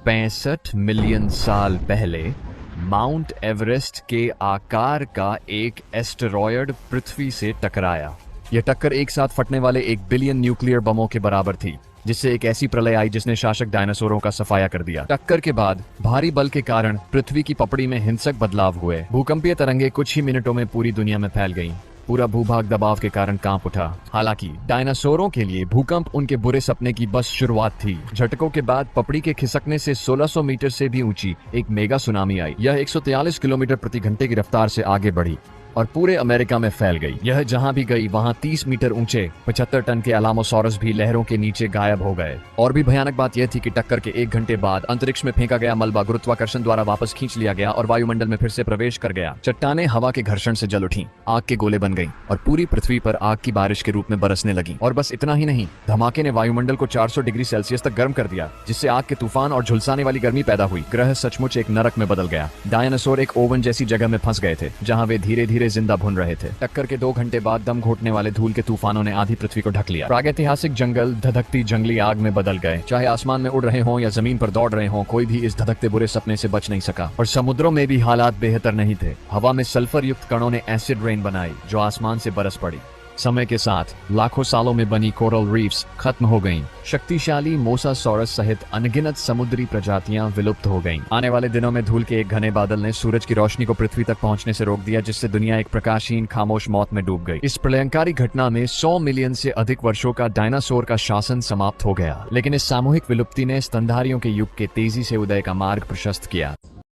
65 million साल पहले mount Everest के आकार का एक एस्टेरॉयड पृथ्वी से टकराया। यह टक्कर एक साथ फटने वाले 1 बिलियन न्यूक्लियर बमों के बराबर थी, जिससे एक ऐसी प्रलय आई जिसने शासक डायनासोरों का सफाया कर दिया। टक्कर के बाद भारी बल के कारण पृथ्वी की पपड़ी में हिंसक बदलाव हुए। भूकंपीय तरंगे कुछ ही मिनटों में पूरी दुनिया में फैल गईं। पूरा भूभाग दबाव के कारण कांप उठा। हालांकि डायनासोरों के लिए भूकंप उनके बुरे सपने की बस शुरुआत थी। झटकों के बाद पपड़ी के खिसकने से 1600 मीटर से भी ऊंची एक मेगा सुनामी आई। यह 143 किलोमीटर प्रति घंटे की रफ्तार से आगे बढ़ी और पूरे अमेरिका में फैल गई। यह जहां भी गई वहां 30 मीटर ऊंचे 75 टन के अलामोसॉरस भी लहरों के नीचे गायब हो गए। और भी भयानक बात यह थी कि टक्कर के 1 घंटे बाद अंतरिक्ष में फेंका गया मलबा गुरुत्वाकर्षण द्वारा वापस खींच लिया गया और वायुमंडल में फिर से प्रवेश कर गया। चट्टानें हवा के घर्षण से जल उठी, आग के गोले बन गईं और पूरी पृथ्वी पर आग की बारिश के रूप में बरसने लगी। और बस इतना ही नहीं, धमाके ने वायुमंडल को 400 डिग्री सेल्सियस तक गर्म कर दिया, जिससे आग के तूफान और झुलसाने वाली गर्मी पैदा हुई। ग्रह सचमुच एक नरक में बदल गया। डायनासोर एक ओवन जैसी जगह में फंस गए थे, जहां वे धीरे धीरे जिंदा भुन रहे थे। टक्कर के 2 घंटे बाद दम घोटने वाले धूल के तूफानों ने आधी पृथ्वी को ढक लिया। प्रागैतिहासिक जंगल धधकती जंगली आग में बदल गए। चाहे आसमान में उड़ रहे हों या जमीन पर दौड़ रहे हों, कोई भी इस धधकते बुरे सपने से बच नहीं सका। और समुद्रों में भी हालात बेहतर नहीं थे। हवा में सल्फर युक्त कणों ने एसिड रेन बनाई, जो आसमान से बरस पड़ी। समय के साथ लाखों सालों में बनी कोरल रीफ्स खत्म हो गईं। शक्तिशाली मोसासॉरस सहित अनगिनत समुद्री प्रजातियां विलुप्त हो गईं। आने वाले दिनों में धूल के एक घने बादल ने सूरज की रोशनी को पृथ्वी तक पहुंचने से रोक दिया, जिससे दुनिया एक प्रकाशहीन खामोश मौत में डूब गई। इस प्रलयंकारी घटना में 100 मिलियन से अधिक वर्षों का डायनासोर का शासन समाप्त हो गया। लेकिन इस सामूहिक विलुप्ति ने स्तनधारियों के युग के तेजी से उदय का मार्ग प्रशस्त किया।